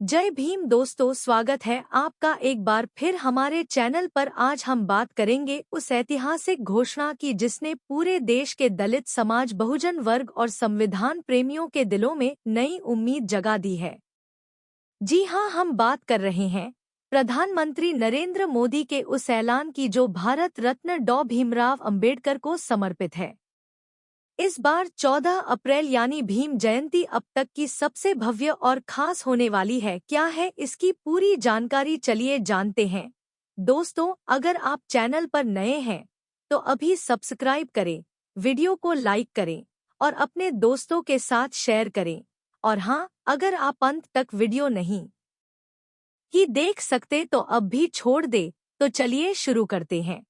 जय भीम दोस्तों, स्वागत है आपका एक बार फिर हमारे चैनल पर। आज हम बात करेंगे उस ऐतिहासिक घोषणा की जिसने पूरे देश के दलित समाज, बहुजन वर्ग और संविधान प्रेमियों के दिलों में नई उम्मीद जगा दी है। जी हां, हम बात कर रहे हैं प्रधानमंत्री नरेंद्र मोदी के उस ऐलान की जो भारत रत्न डॉ भीमराव अंबेडकर को समर्पित है। इस बार 14 अप्रैल यानी भीम जयंती अब तक की सबसे भव्य और खास होने वाली है। क्या है इसकी पूरी जानकारी, चलिए जानते हैं। दोस्तों, अगर आप चैनल पर नए हैं तो अभी सब्सक्राइब करें, वीडियो को लाइक करें और अपने दोस्तों के साथ शेयर करें। और हाँ, अगर आप अंत तक वीडियो नहीं ही देख सकते तो अब भी छोड़ दे। तो चलिए शुरू करते हैं।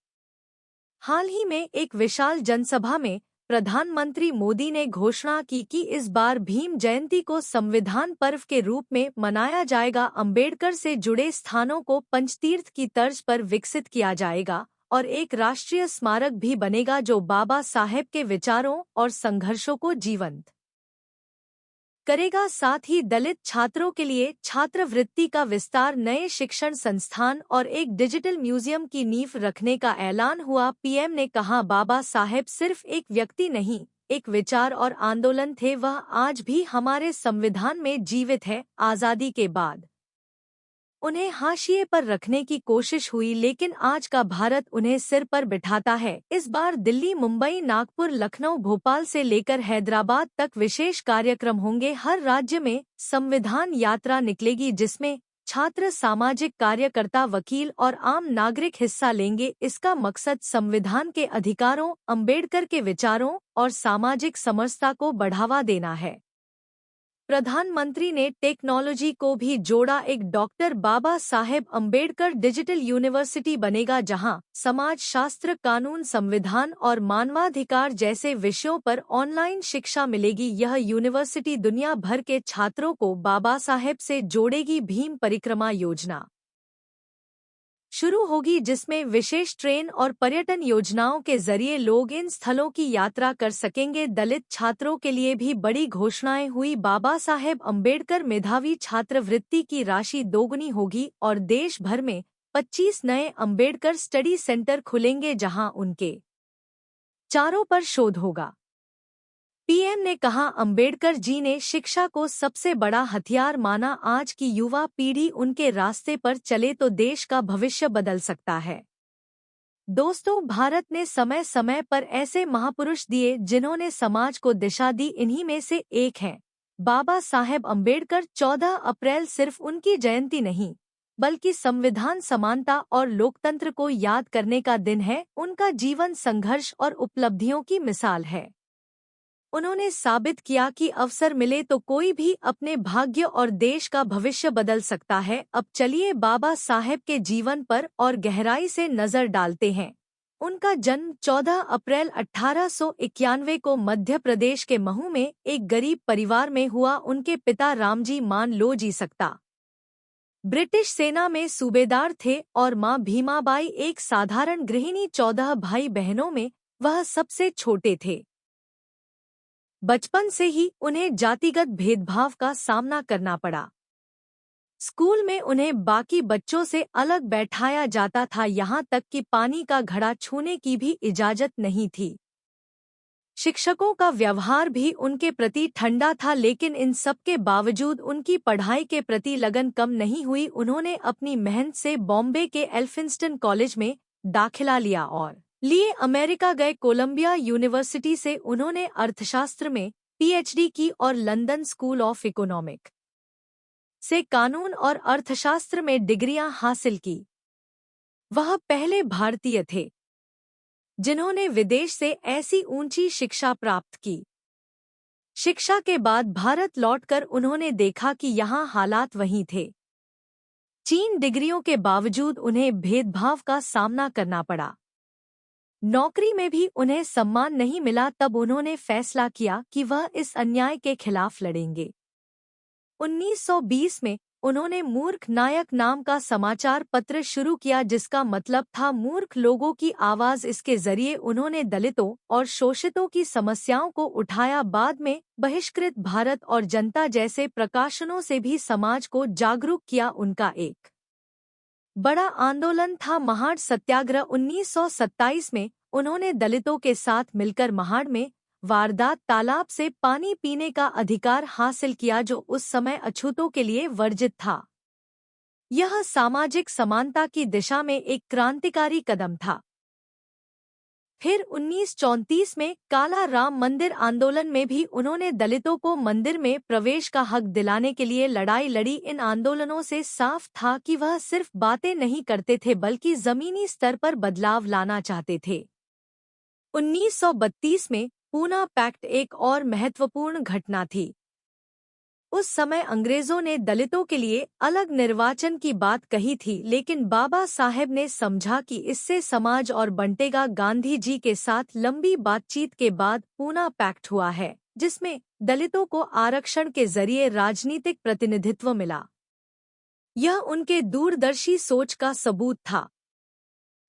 हाल ही में एक विशाल जनसभा में प्रधानमंत्री मोदी ने घोषणा की कि इस बार भीम जयंती को संविधान पर्व के रूप में मनाया जाएगा। अंबेडकर से जुड़े स्थानों को पंचतीर्थ की तर्ज पर विकसित किया जाएगा और एक राष्ट्रीय स्मारक भी बनेगा जो बाबा साहेब के विचारों और संघर्षों को जीवंत करेगा। साथ ही दलित छात्रों के लिए छात्रवृत्ति का विस्तार, नए शिक्षण संस्थान और एक डिजिटल म्यूजियम की नींव रखने का ऐलान हुआ। पीएम ने कहा, बाबा साहेब सिर्फ एक व्यक्ति नहीं, एक विचार और आंदोलन थे। वह आज भी हमारे संविधान में जीवित है। आजादी के बाद उन्हें हाशिए पर रखने की कोशिश हुई, लेकिन आज का भारत उन्हें सिर पर बिठाता है। इस बार दिल्ली, मुंबई, नागपुर, लखनऊ, भोपाल से लेकर हैदराबाद तक विशेष कार्यक्रम होंगे। हर राज्य में संविधान यात्रा निकलेगी जिसमें छात्र, सामाजिक कार्यकर्ता, वकील और आम नागरिक हिस्सा लेंगे। इसका मकसद संविधान के अधिकारों, अंबेडकर के विचारों और सामाजिक समरसता को बढ़ावा देना है। प्रधानमंत्री ने टेक्नोलॉजी को भी जोड़ा। एक doctor Baba Saheb Ambedkar digital university बनेगा जहां समाज शास्त्र, कानून, संविधान और मानवाधिकार जैसे विषयों पर ऑनलाइन शिक्षा मिलेगी। यह यूनिवर्सिटी दुनिया भर के छात्रों को बाबा साहेब से जोड़ेगी। भीम परिक्रमा योजना शुरू होगी जिसमें विशेष ट्रेन और पर्यटन योजनाओं के जरिए लोग इन स्थलों की यात्रा कर सकेंगे। दलित छात्रों के लिए भी बड़ी घोषणाएं हुई। बाबा साहेब अंबेडकर मेधावी छात्रवृत्ति की राशि दोगुनी होगी और देश भर में 25 नए अंबेडकर स्टडी सेंटर खुलेंगे जहां उनके चारों पर शोध होगा। पीएम ने कहा, अंबेडकर जी ने शिक्षा को सबसे बड़ा हथियार माना। आज की युवा पीढ़ी उनके रास्ते पर चले तो देश का भविष्य बदल सकता है। दोस्तों, भारत ने समय समय पर ऐसे महापुरुष दिए जिन्होंने समाज को दिशा दी। इन्हीं में से एक हैं बाबा साहेब अंबेडकर। 14 अप्रैल सिर्फ उनकी जयंती नहीं बल्कि संविधान, समानता और लोकतंत्र को याद करने का दिन है। उनका जीवन संघर्ष और उपलब्धियों की मिसाल है। उन्होंने साबित किया कि अवसर मिले तो कोई भी अपने भाग्य और देश का भविष्य बदल सकता है। अब चलिए बाबा साहेब के जीवन पर और गहराई से नजर डालते हैं। उनका जन्म 14 अप्रैल 1891 को मध्य प्रदेश के महू में एक गरीब परिवार में हुआ। उनके पिता रामजी मान लो जी सकता ब्रिटिश सेना में सूबेदार थे और मां भीमाबाई एक साधारण गृहिणी। 14 भाई बहनों में वह सबसे छोटे थे। बचपन से ही उन्हें जातिगत भेदभाव का सामना करना पड़ा। स्कूल में उन्हें बाकी बच्चों से अलग बैठाया जाता था, यहाँ तक कि पानी का घड़ा छूने की भी इजाजत नहीं थी। शिक्षकों का व्यवहार भी उनके प्रति ठंडा था, लेकिन इन सब के बावजूद उनकी पढ़ाई के प्रति लगन कम नहीं हुई। उन्होंने अपनी मेहनत से बॉम्बे के एल्फिंस्टन कॉलेज में दाखिला लिया और लिए अमेरिका गए। कोलंबिया यूनिवर्सिटी से उन्होंने अर्थशास्त्र में पीएचडी की और लंदन स्कूल ऑफ इकोनॉमिक से कानून और अर्थशास्त्र में डिग्रियां हासिल की। वह पहले भारतीय थे जिन्होंने विदेश से ऐसी ऊंची शिक्षा प्राप्त की। शिक्षा के बाद भारत लौटकर उन्होंने देखा कि यहाँ हालात वही थे। 3 डिग्रियों के बावजूद उन्हें भेदभाव का सामना करना पड़ा। नौकरी में भी उन्हें सम्मान नहीं मिला। तब उन्होंने फैसला किया कि वह इस अन्याय के खिलाफ लड़ेंगे। 1920 में उन्होंने मूर्ख नायक नाम का समाचार पत्र शुरू किया, जिसका मतलब था मूर्ख लोगों की आवाज। इसके जरिए उन्होंने दलितों और शोषितों की समस्याओं को उठाया। बाद में बहिष्कृत भारत और जनता जैसे प्रकाशनों से भी समाज को जागरूक किया। उनका एक बड़ा आंदोलन था महाड़ सत्याग्रह। 1927 में उन्होंने दलितों के साथ मिलकर महाड़ में वारदात तालाब से पानी पीने का अधिकार हासिल किया, जो उस समय अछूतों के लिए वर्जित था। यह सामाजिक समानता की दिशा में एक क्रांतिकारी कदम था। फिर 1934 में काला राम मंदिर आंदोलन में भी उन्होंने दलितों को मंदिर में प्रवेश का हक दिलाने के लिए लड़ाई लड़ी। इन आंदोलनों से साफ था कि वह सिर्फ बातें नहीं करते थे, बल्कि जमीनी स्तर पर बदलाव लाना चाहते थे। 1932 में पूना पैक्ट एक और महत्वपूर्ण घटना थी। उस समय अंग्रेजों ने दलितों के लिए अलग निर्वाचन की बात कही थी, लेकिन बाबा साहेब ने समझा कि इससे समाज और बंटेगा। गांधी जी के साथ लंबी बातचीत के बाद पूना पैक्ट हुआ है, जिसमें दलितों को आरक्षण के जरिए राजनीतिक प्रतिनिधित्व मिला। यह उनके दूरदर्शी सोच का सबूत था।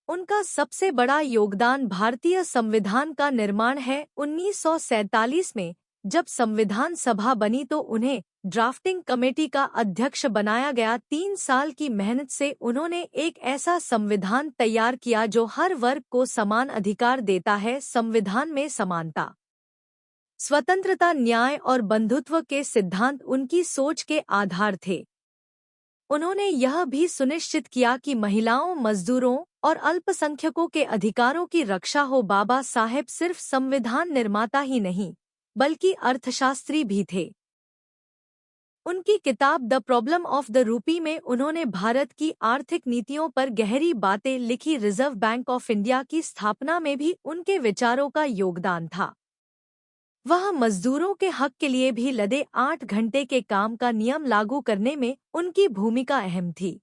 उनका सबसे बड़ा योगदान भारतीय संविधान का निर्माण है। 1947 में जब संविधान सभा बनी तो उन्हें ड्राफ्टिंग कमेटी का अध्यक्ष बनाया गया। 3 साल की मेहनत से उन्होंने एक ऐसा संविधान तैयार किया जो हर वर्ग को समान अधिकार देता है। संविधान में समानता, स्वतंत्रता, न्याय और बंधुत्व के सिद्धांत उनकी सोच के आधार थे। उन्होंने यह भी सुनिश्चित किया कि महिलाओं, मजदूरों और अल्पसंख्यकों के अधिकारों की रक्षा हो। बाबा साहेब सिर्फ संविधान निर्माता ही नहीं, बल्कि अर्थशास्त्री भी थे। उनकी किताब the problem of the rupee में उन्होंने भारत की आर्थिक नीतियों पर गहरी बातें लिखी। रिजर्व बैंक ऑफ इंडिया की स्थापना में भी उनके विचारों का योगदान था। वह मजदूरों के हक के लिए भी लड़े। 8 घंटे के काम का नियम लागू करने में उनकी भूमिका अहम थी।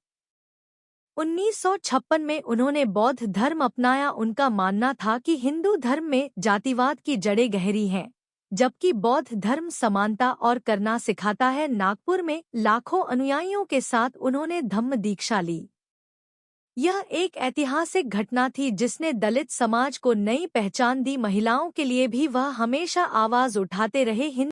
1956 में उन्होंने बौद्ध धर्म अपनाया। उनका मानना था कि हिंदू धर्म में जातिवाद की जड़ें गहरी हैं, जबकि बौद्ध धर्म समानता और करना सिखाता है। नागपुर में लाखों अनुयायियों के साथ उन्होंने धम्म दीक्षा ली। यह एक ऐतिहासिक घटना थी जिसने दलित समाज को नई पहचान दी। महिलाओं के लिए भी वह हमेशा आवाज उठाते रहे।